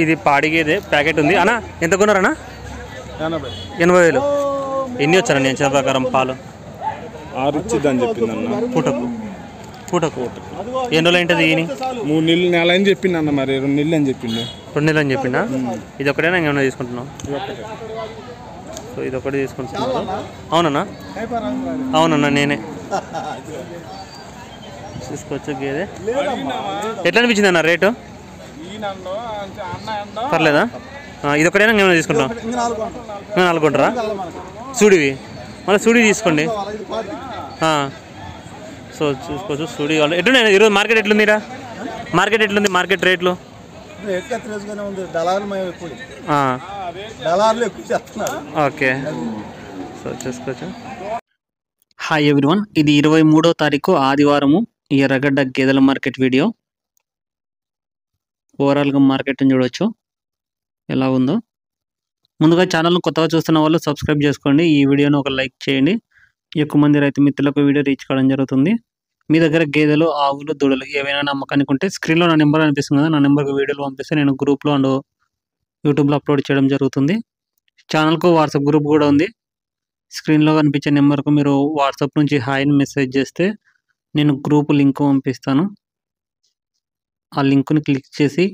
ఇది పాడి గేదె ప్యాకెట్ ఉంది అన్న. ఎంత కొన్నారన్నా? 80,000. ఎన్ని వచ్చారా నేను చెప్పిన ప్రకారం పాలు? 6 ఇచ్చిద్దని చెప్పిందన్న. పూటకు ఎన్ని రోజులు ఏంటది? 3 నెలలు నెల అని చెప్పింది అన్న. మరి 2 నెలలు అని చెప్పిండు. 2 నెలలు అని చెప్పిందా? ఇది ఒకటేనా ఇంకేమైనా తీసుకుంటున్నావు? సో ఇది ఒకటి తీసుకుంటున్నాను. అవునన్నా? అవునన్నా నేనే తీసుకోవచ్చు. గేదె ఎట్లా అనిపించింది అన్న రేటు? పర్లేదా? ఇది ఒకటైనా ఏమైనా తీసుకుంటాం? 4 కొంటారా? సూడివి మళ్ళీ సూడి తీసుకోండి. సో చూసుకోవచ్చు. సూడి కావాలి. ఎట్లున్నాయి ఈరోజు మార్కెట్? ఎట్లుందిరా మార్కెట్? ఎట్లుంది మార్కెట్ రేట్లు? ఓకే. సో చూసుకోవచ్చు. హాయ్ ఎవ్రీవన్, ఇది 23వ తారీఖు ఆదివారము ఎర్రగడ్డ గేదెల మార్కెట్ వీడియో. ఓవరాల్గా మార్కెట్ని చూడవచ్చు ఎలా ఉందో. ముందుగా ఛానల్ను కొత్తగా చూస్తున్న వాళ్ళు సబ్స్క్రైబ్ చేసుకోండి. ఈ వీడియోను ఒక లైక్ చేయండి. ఎక్కువ మంది రైతు మిత్రులకు వీడియో రీచ్ కావడం జరుగుతుంది. మీ దగ్గర గేదెలు, ఆవులు, దూడలు ఏవైనా నమ్మకానికి ఉంటే స్క్రీన్లో నా నెంబర్ అనిపిస్తుంది కదా, నా నెంబర్కి వీడియోలు పంపిస్తే నేను గ్రూప్లో అండ్ యూట్యూబ్లో అప్లోడ్ చేయడం జరుగుతుంది. ఛానల్కు వాట్సాప్ గ్రూప్ కూడా ఉంది. స్క్రీన్లో కనిపించే నెంబర్కు మీరు వాట్సాప్ నుంచి హాయ్ని మెసేజ్ చేస్తే నేను గ్రూప్ లింక్ పంపిస్తాను. ఆ లింక్ని క్లిక్ చేసి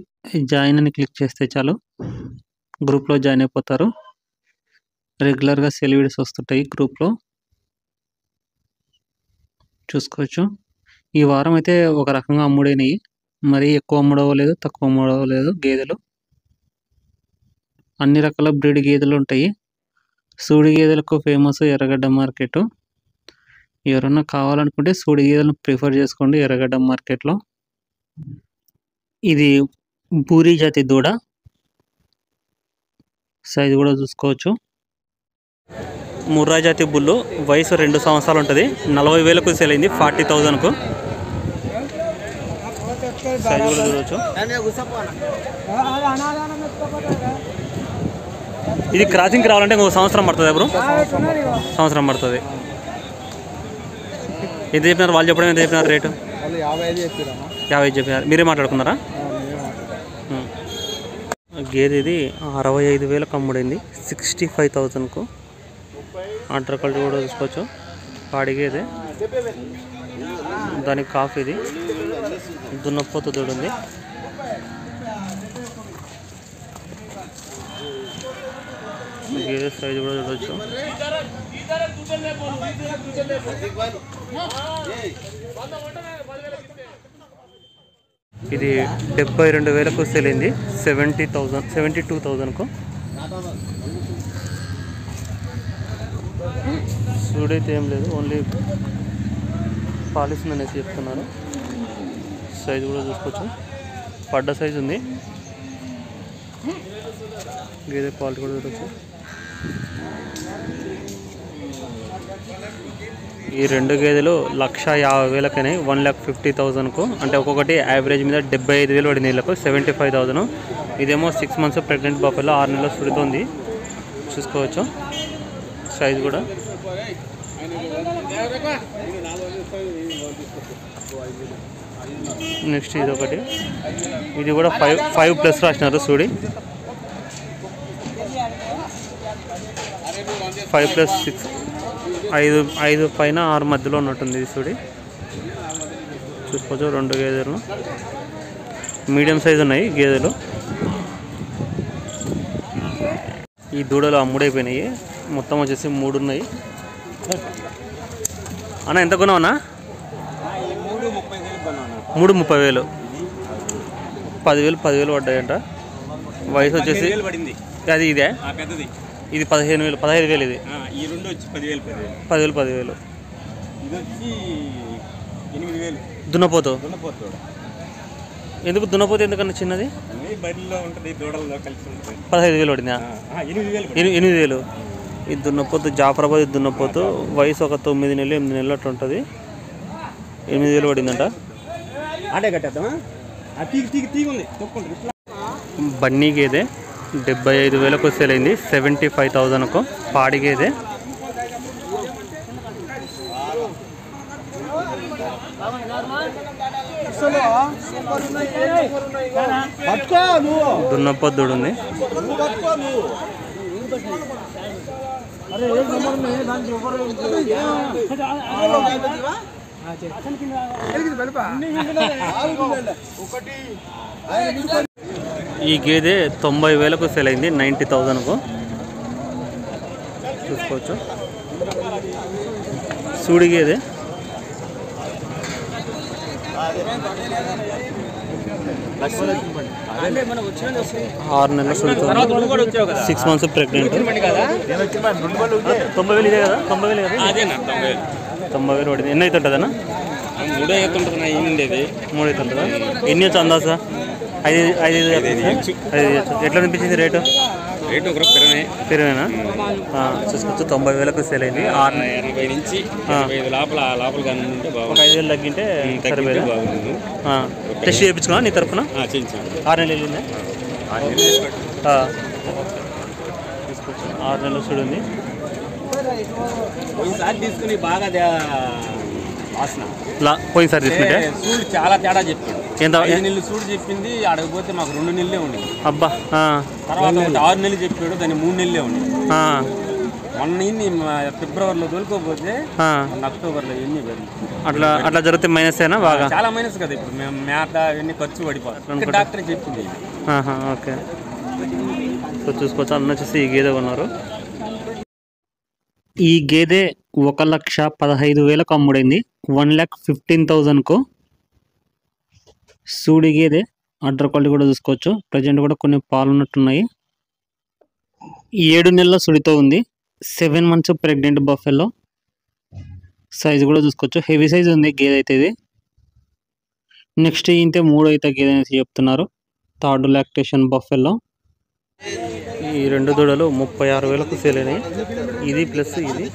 జాయిన్ అని క్లిక్ చేస్తే చాలు, గ్రూప్లో జాయిన్ అయిపోతారు. రెగ్యులర్గా సెల్ వీడియోస్ వస్తుంటాయి గ్రూప్లో, చూసుకోవచ్చు. ఈ వారం అయితే ఒక రకంగా అమ్ముడైనవి. మరీ ఎక్కువ అమ్ముడవలేదు, తక్కువ అమ్ముడవలేదు. గేదెలు అన్ని రకాల బ్రీడ్ గేదెలు ఉంటాయి. సూడి గేదెలకు ఫేమస్ ఎర్రగడ్డ మార్కెట్. ఎవరన్నా కావాలనుకుంటే సూడి గేదెలను ప్రిఫర్ చేసుకోండి ఎర్రగడ్డ మార్కెట్లో. ఇది పూరీ జాతి దూడ, సైజు కూడా చూసుకోవచ్చు. ముర్రా జాతి బుల్లు, వయసు 2 సంవత్సరాలు ఉంటుంది. 40,000కు సేల్ అయింది, 40,000కు. సైజు కూడా చూడవచ్చు. ఇది క్రాసింగ్కి రావాలంటే ఇంకొక సంవత్సరం పడుతుంది బ్రో. సంవత్సరం పడుతుంది. ఎంత చెప్పినారు వాళ్ళు? చెప్పడం ఎంత చెప్పినారు రేటు? 50 చెప్పినారు. మీరే మాట్లాడుకున్నారా? గేదె ఇది 65,000కు అమ్ముడైంది, 65,000కు. ఆర్డర్ క్వాలిటీ కూడా చూసుకోవచ్చు. పాడి గేదె, దానికి కాఫ్ ఇది. దున్నపోతు దూడ ఉంది. గేదె సైజు కూడా చూడవచ్చు. ఇది 72,000కు సేల్ అయింది, 72,000కు. సూడైతే ఏం లేదు, ఓన్లీ పాలిస్తుంది అనేసి చెప్తున్నారు. సైజు కూడా చూసుకోవచ్చు. పడ్డ సైజు ఉంది. గేదె క్వాలిటీ కూడా చూడవచ్చు. ఈ 2 గేదెలు 1,50,000కైనాయి, 1,50,000కు. అంటే ఒక్కొక్కటి యావరేజ్ మీద 75,000 పడింది. వీళ్ళకు 75,000. ఇదేమో 6 మంత్స్ ప్రెగ్నెంట్ బాఫెలో, 6 నెలల సుడితోంది. చూసుకోవచ్చు. సైజు కూడా నెక్స్ట్ ఇది ఒకటి. ఇది కూడా 5+ రాసినారు. సూడి 5+6, 5 పైన 6 మధ్యలో ఉన్నట్టుంది ఇది సూడి. చూసుకోవచ్చు. 2 గేదెలు మీడియం సైజు ఉన్నాయి గేదెలు. ఈ దూడలు అమ్ముడైపోయినాయి. మొత్తం వచ్చేసి 3 ఉన్నాయి. అన్న ఎంత కొన్నావన్నా? 3,30,000. 10,000 పడ్డాయంట. వయసు వచ్చేసి అది ఇదే. ఇది 15,000, 15,000. ఇది 10,000. దున్నపోతు ఎందుకు? దున్నపోతు ఎందుకన్నా చిన్నది? 15,000 పడిందా? 8,000. ఈ దున్నపోతు జాఫరాబాద్ దున్నపోతు. వయసు ఒక 9 నెలలు 8 నెలలు అట్లా ఉంటుంది. 8,000 పడిందంట. బన్నీ గేదె 75,000కు సేల్ అయింది, 75,000కు. పాడి గేదె. దున్నపోద్దుడు ఉంది. ఈ గేదె 90,000కు సేల్ అయింది, 90,000కు చూసుకోవచ్చు. సూడి గేదె 6 నెలల సుడితో 6 months ప్రెగ్నెంట్. 90,000 ఇదే కదా, 90,000 కదా, 90,000 పడింది. ఎన్ని అవుతుంటుంది అన్న? 3 అవుతుంటుందా? ఉండేది 3 అవుతుంటుందా? ఎన్ని వచ్చు అందాజా? 5 ఎట్లా అనిపించింది రేటు? రేటు ఒక పెరిగినా చూసుకోవచ్చు. 90,000కు సేల్ అయింది. 80 నుంచి 85 లోపల కానీ ఉంటే ఒక 5,000 తగ్గింటే సరిపోయింది. బాగుంది. టెస్ట్ చేయించుకున్నా నీ తరఫున? 6 నెలలు వెళ్ళిందా? తీసుకోవచ్చు. 6 నెలలు చూడు ఉంది. పోయినసారి తీసుకుని బాగా వాసన. పోయినసారి తీసుకుంటే సూడు చాలా తేడా చెప్పాడు. ఎంత? 5 నెలలు సూడు చెప్పింది, అడగపోతే మాకు 2 నెలలే ఉండేది. అబ్బా. తర్వాత 6 నెలలు చెప్పాడు, దాన్ని 3 నెలలే ఉండేది. మొన్న ఫిబ్రవరిలో దొరకకపోతే అక్టోబర్లో ఎన్ని అట్లా జరిగితే మైనస్ అయినా బాగా చాలా మైనస్ కదా. ఇప్పుడు మేము మేత అవన్నీ ఖర్చు పడిపోతాం. డాక్టర్ చెప్పింది. ఓకే. సో చూసుకోవచ్చు. అన్న వచ్చేసి ఈ గేదె కొన్నారు. ఈ గేదె 1,15,000కు అమ్ముడైంది, 1,15,000కు. సూడి గేదె అడ్డర్ క్వాలిటీ కూడా చూసుకోవచ్చు. ప్రజెంట్ కూడా కొన్ని పాలు ఉన్నట్టున్నాయి. 7 నెలల సుడితో ఉంది, 7 months ప్రెగ్నెంట్ బఫెల్లో. సైజు కూడా చూసుకోవచ్చు, హెవీ సైజ్ ఉంది గేదె అయితే ఇది. నెక్స్ట్ ఇంతే 3 అయితే గేదె అనేసి చెప్తున్నారు. 3rd lactation buffalo. ఈ 2 దూడలు 36,000కు సేల్ అయినాయి. ఇది ప్లస్ ఇది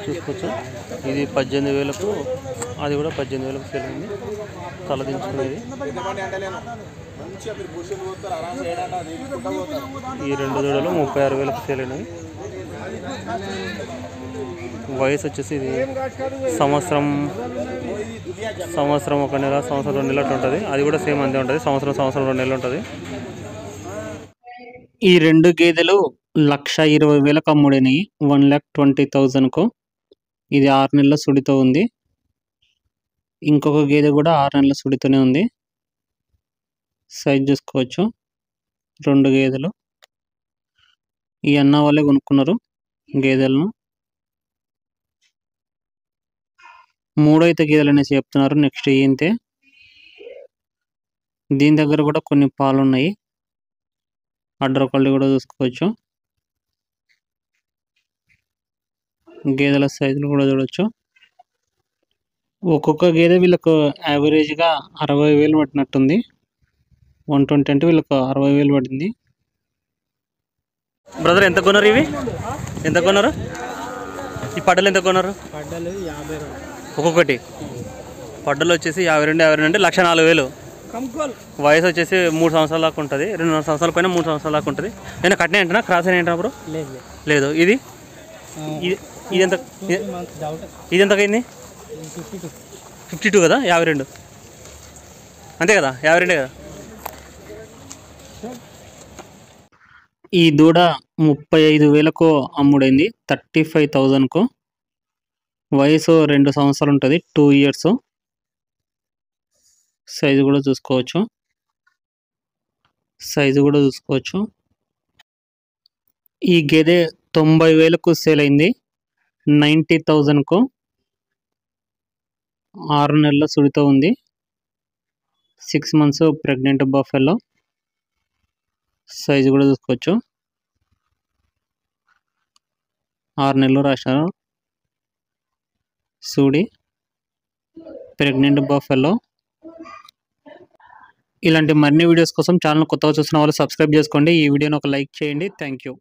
చూసుకోవచ్చు. ఇది 18,000కు, అది కూడా 18,000కు సేల్ అయింది. తల దించుకునేది. ఈ 2 దూడలు 36,000కు సేల్ అయినాయి. వయసు వచ్చేసి ఇది సంవత్సరం 1 నెల, సంవత్సరం 2 నెలలు ఉంటుంది. అది కూడా సేమ్ అంతే ఉంటుంది, సంవత్సరం 2 నెలలు ఉంటుంది. ఈ 2 గేదెలు 1,20,000కు అమ్ముడైనాయి, 1,20,000కు. ఇది 6 నెలల సుడితో ఉంది. ఇంకొక గేదె కూడా 6 నెలల సుడితోనే ఉంది. సైజ్ చూసుకోవచ్చు. 2 గేదెలు. ఈ అన్న వాళ్ళే కొనుక్కున్నారు గేదెలను. 3 అయితే గేదెలు అనేసి చెప్తున్నారు. నెక్స్ట్ ఇంతే. దీని దగ్గర కూడా కొన్ని పాలు ఉన్నాయి. అడ్డర్ క్వాలిటీ కూడా చూసుకోవచ్చు. గేదెల సైజులు కూడా చూడవచ్చు. ఒక్కొక్క గేదె వీళ్ళకు యావరేజ్గా 60,000 పట్టినట్టుంది. 120 అంటే వీళ్ళకు 60,000 పడింది. బ్రదర్ ఎంత కొన్నారు? ఇవి ఎంత కొన్నారు? ఈ పడ్డలు ఎంత కొన్నారు? పడ్డలు 50 ఒక్కొక్కటి. పడ్డలు వచ్చేసి 52 అంటే 1,04,000. వయసు వచ్చేసి 3 సంవత్సరాల దాకా ఉంటుంది. 2 సంవత్సరాల పైన 3 సంవత్సరాల దాకా ఉంటుంది. నేను కట్టిన ఏంటన్నా, క్రాస్ అయిన ఏంటన్నా బ్రో? లేదు. ఇది ఎంత? ఇది ఎంతకు అయింది? 52 కదా, 52 అంతే కదా, 52 కదా. ఈ దూడ 35,000కు అమ్ముడైంది, 35,000కు. వయసు 2 సంవత్సరాలు ఉంటుంది, 2 years. సైజు కూడా చూసుకోవచ్చు. ఈ గేదె 90,000కు సేల్ అయింది, 90,000కు. 6 నెలల సుడితో ఉంది, 6 months ప్రెగ్నెంట్ బఫెల్లో. సైజు కూడా చూసుకోవచ్చు. 6 నెలలు రాశారు. సూడి ప్రెగ్నెంట్ బఫెల్లో. ఇలాంటి మరిన్ని వీడియోస్ కోసం ఛానల్ కొత్తగా చూసిన వాళ్ళు సబ్స్క్రైబ్ చేసుకోండి. ఈ వీడియోని ఒక లైక్ చేయండి. Thank you.